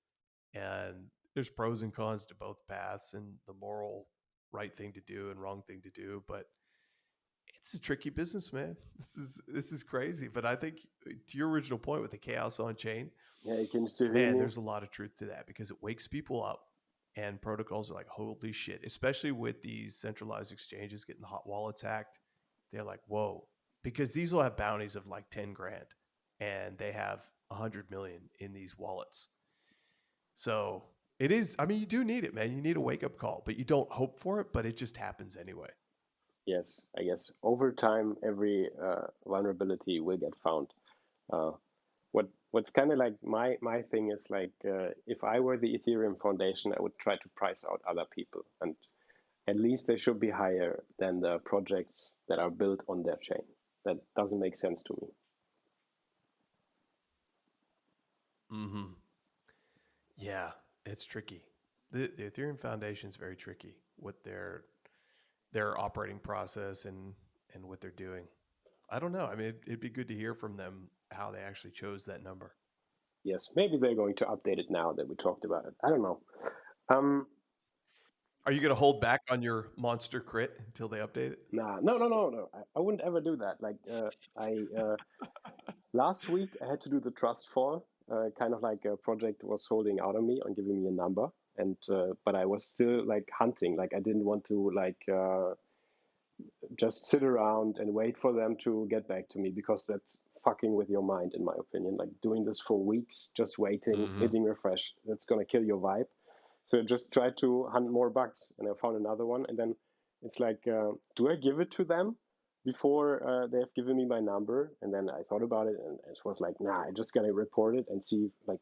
And there's pros and cons to both paths and the moral right thing to do and wrong thing to do. But it's a tricky business, man. This is crazy. But I think to your original point with the chaos on chain, Yeah, you can see man, there's a lot of truth to that because it wakes people up. And protocols are like, holy shit, especially with these centralized exchanges getting the hot wallets hacked. They're like, whoa, because these will have bounties of like 10 grand and they have 100 million in these wallets. So it is, I mean, you do need it, man. You need a wake up call, but you don't hope for it, but it just happens anyway. Yes, I guess over time, every vulnerability will get found. What's kind of like my thing is like if I were the Ethereum Foundation, I would try to price out other people, and at least they should be higher than the projects that are built on their chain. That doesn't make sense to me. Mm-hmm. Yeah, it's tricky. The Ethereum Foundation is very tricky with their operating process and what they're doing. I don't know. I mean, it'd be good to hear from them how they actually chose that number. Yes, maybe they're going to update it now that we talked about it. I don't know. Are you going to hold back on your monster crit until they update it? Nah, no. I wouldn't ever do that. Like last week I had to do the trust fall, kind of like a project was holding out on me on giving me a number, and but I was still like hunting. Like I didn't want to like just sit around and wait for them to get back to me because that's fucking with your mind, in my opinion. Like doing this for weeks, just waiting, hitting refresh, that's gonna kill your vibe. So I just tried to hunt more bugs, and I found another one. And then it's like, do I give it to them before they have given me my number? And then I thought about it, and it was like, nah, I just gotta report it and see. Like,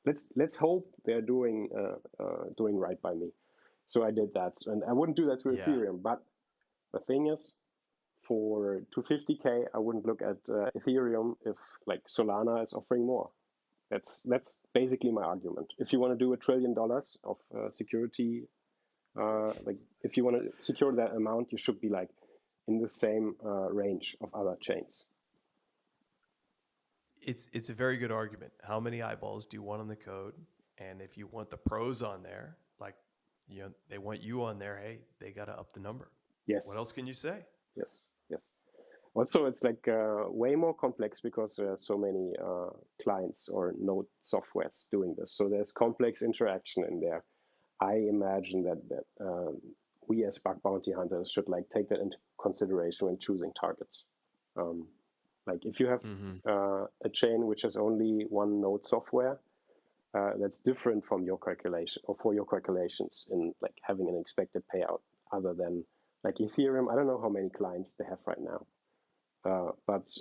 let's hope they're doing right by me. So I did that, and I wouldn't do that to Ethereum. But the thing is, for 250K, I wouldn't look at Ethereum if like Solana is offering more. That's basically my argument. If you want to do $1 trillion of security, like if you want to secure that amount, you should be like in the same range of other chains. It's a very good argument. How many eyeballs do you want on the code? And if you want the pros on there, like you know, they want you on there. Hey, they got to up the number. Yes. What else can you say? Yes. Also, it's like way more complex because there are so many clients or node softwares doing this. So there's complex interaction in there. I imagine that we as bug bounty hunters should like take that into consideration when choosing targets. Like if you have a chain which has only one node software, that's different from your calculation or for your calculations in like having an expected payout other than like Ethereum. I don't know how many clients they have right now. But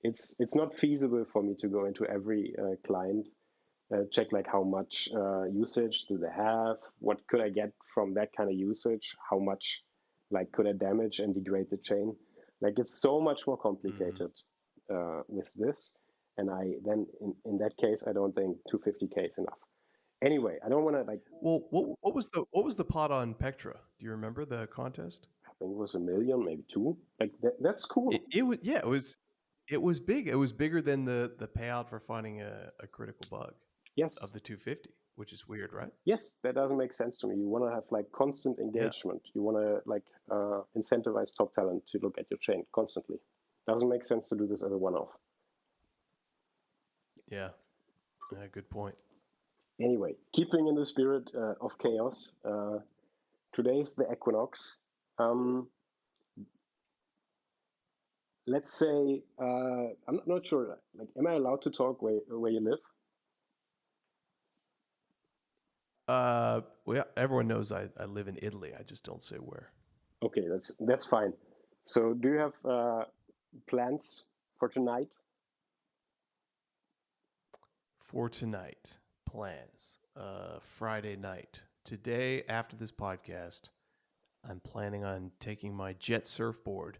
it's not feasible for me to go into every client, check like how much usage do they have, what could I get from that kind of usage, how much like could I damage and degrade the chain. Like it's so much more complicated with this, and I then in that case I don't think 250K is enough. Anyway, I don't want to like. Well, what was the pot on Pectra? Do you remember the contest? I think it was 1 million, maybe 2. Like that's cool. It was big. It was bigger than the payout for finding a critical bug. Yes. Of the 250, which is weird, right? Yes, that doesn't make sense to me. You want to have like constant engagement. Yeah. You want to like incentivize top talent to look at your chain constantly. Doesn't make sense to do this as a one-off. Yeah, good point. Anyway, keeping in the spirit of chaos, today's the equinox. Let's say I'm not sure. Like, am I allowed to talk where you live? Well, everyone knows I live in Italy. I just don't say where. Okay, that's fine. So, do you have plans for tonight? For tonight, plans. Friday night. Today, after this podcast, I'm planning on taking my jet surfboard.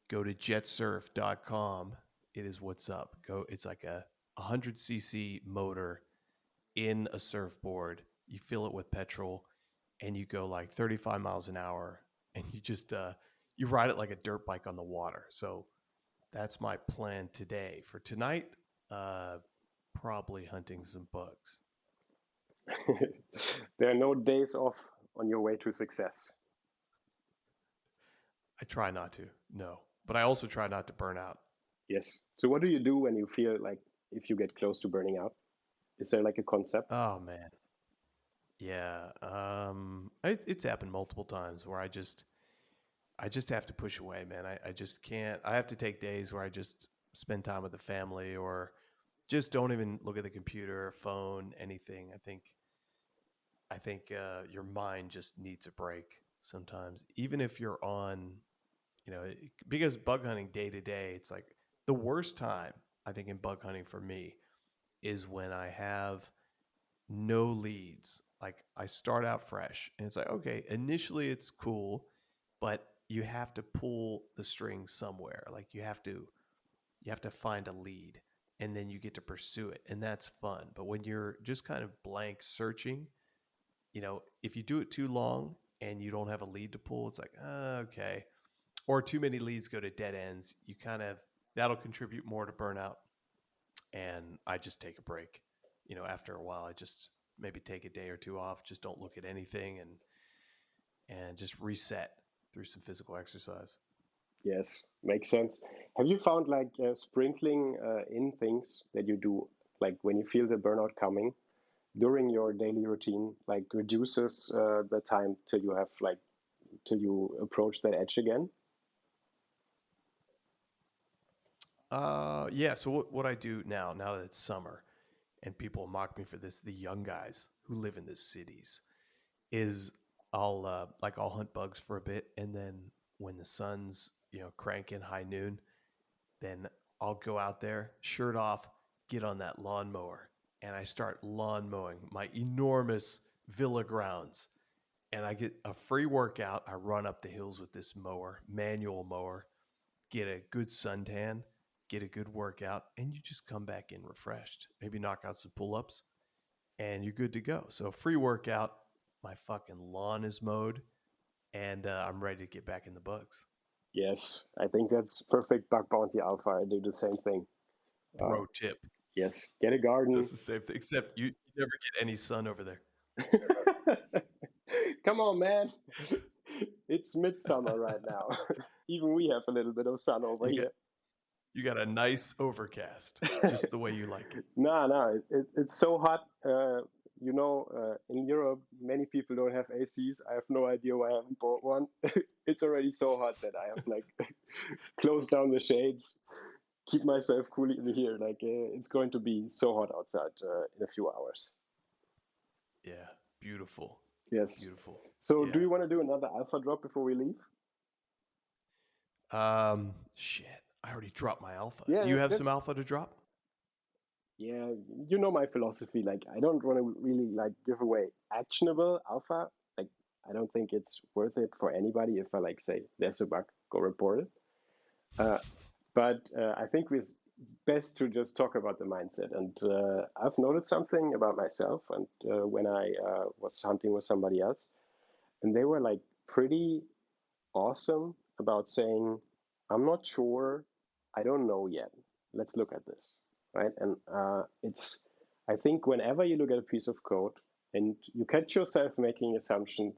Go to jetsurf.com. It is what's up. Go. It's like a 100cc motor in a surfboard. You fill it with petrol, and you go like 35 miles an hour, and you just you ride it like a dirt bike on the water. So that's my plan today. For tonight, uh, probably hunting some bugs. There are no days off on your way to success. I try not to, no, but I also try not to burn out. Yes. So, what do you do when you feel like if you get close to burning out? Is there like a concept? Oh man, yeah. It's happened multiple times where I just have to push away, man. I just can't. I have to take days where I just spend time with the family or just don't even look at the computer, phone, anything. I think your mind just needs a break sometimes, even if you're on, because bug hunting day to day, it's like the worst time I think in bug hunting for me is when I have no leads. Like I start out fresh and it's like, okay, initially it's cool, but you have to pull the string somewhere. Like you have to find a lead and then you get to pursue it and that's fun. But when you're just kind of blank searching, if you do it too long and you don't have a lead to pull, it's like, okay. Or too many leads go to dead ends. That'll contribute more to burnout. And I just take a break. After a while, I just maybe take a day or two off, just don't look at anything and just reset through some physical exercise. Yes, makes sense. Have you found like sprinkling in things that you do, like when you feel the burnout coming during your daily routine, like reduces the time till you have like till you approach that edge again? Yeah. So what I do now that it's summer, and people mock me for this, the young guys who live in the cities, is I'll hunt bugs for a bit, and then when the sun's cranking high noon, then I'll go out there, shirt off, get on that lawnmower, and I start lawn mowing my enormous villa grounds. And I get a free workout. I run up the hills with this mower, manual mower, get a good suntan, get a good workout, and you just come back in refreshed. Maybe knock out some pull ups, and you're good to go. So, free workout, my fucking lawn is mowed, and I'm ready to get back in the bugs. Yes, I think that's perfect bug bounty alpha. I do the same thing. Uh, Pro tip. yes, get a garden. Does the same thing, except you never get any sun over there. Come on, man. It's midsummer right now. Even we have a little bit of sun over You here. get you got a nice overcast, just the way you like it. No, it's so hot. In Europe, many people don't have ACs. I have no idea why I haven't bought one. It's already so hot that I have like closed down the shades, keep myself cool in here. Like it's going to be so hot outside in a few hours. Yeah, beautiful, Yes. beautiful. So, do Yeah. you want to do another alpha drop before we leave? Shit. I already dropped my alpha. Yeah, Do you have some that's alpha to drop? yeah. You know my philosophy. Like, I don't want to really like give away actionable alpha. Like, I don't think it's worth it for anybody if I like say there's a bug, go report it. Uh, but I think it's best to just talk about the mindset. And I've noticed something about myself, and when I was hunting with somebody else, and they were like pretty awesome about saying, I'm not sure, I don't know yet. Let's look at this, right? And I think whenever you look at a piece of code and you catch yourself making assumptions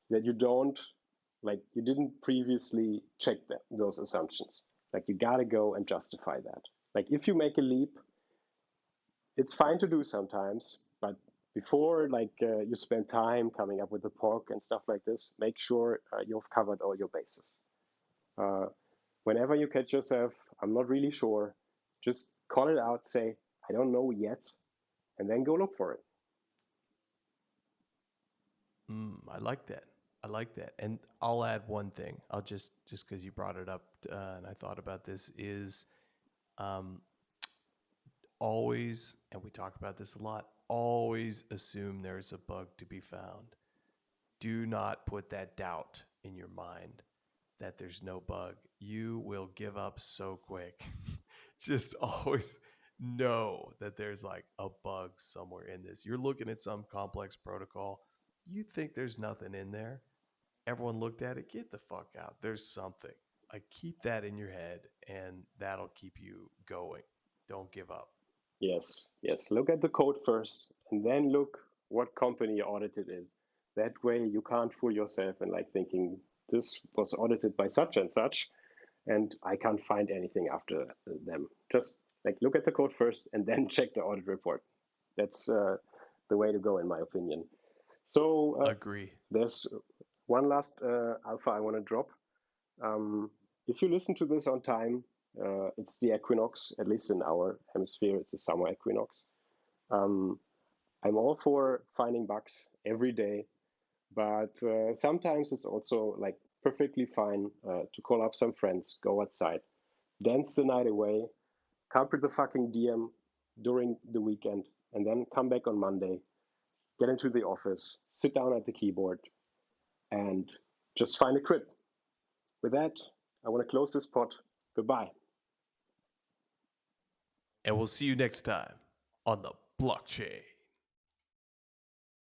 that you didn't previously check those assumptions, like you gotta go and justify that. Like if you make a leap, it's fine to do sometimes, but before you spend time coming up with the pork and stuff like this, make sure you've covered all your bases. Uh, Whenever you catch yourself, I'm not really sure, just call it out, say, I don't know yet, and then go look for it. I like that. I like that. And I'll add one thing. I'll just because you brought it up and I thought about this is um, always, and we talk about this a lot, always assume there's a bug to be found. Do not put that doubt in your mind that there's no bug. You will give up so quick. Just always know that there's like a bug somewhere in this. You're looking at some complex protocol. You think there's nothing in there. Everyone looked at it. Get the fuck out. There's something. Like keep that in your head and that'll keep you going. Don't give up. Yes, yes. Look at the code first, and then look what company your audited is. That way, you can't fool yourself and like thinking this was audited by such and such, and I can't find anything after them. Just like look at the code first, and then check the audit report. That's the way to go, in my opinion. So Agree. there's one last alpha I want to drop. If you listen to this on time, it's the equinox, at least in our hemisphere, it's the summer equinox. I'm all for finding bugs every day, but sometimes it's also like perfectly fine to call up some friends, go outside, dance the night away, camp with the fucking DM during the weekend, and then come back on Monday, get into the office, sit down at the keyboard, and just find a crit. With that, I want to close this pod. Goodbye. And we'll see you next time on the blockchain.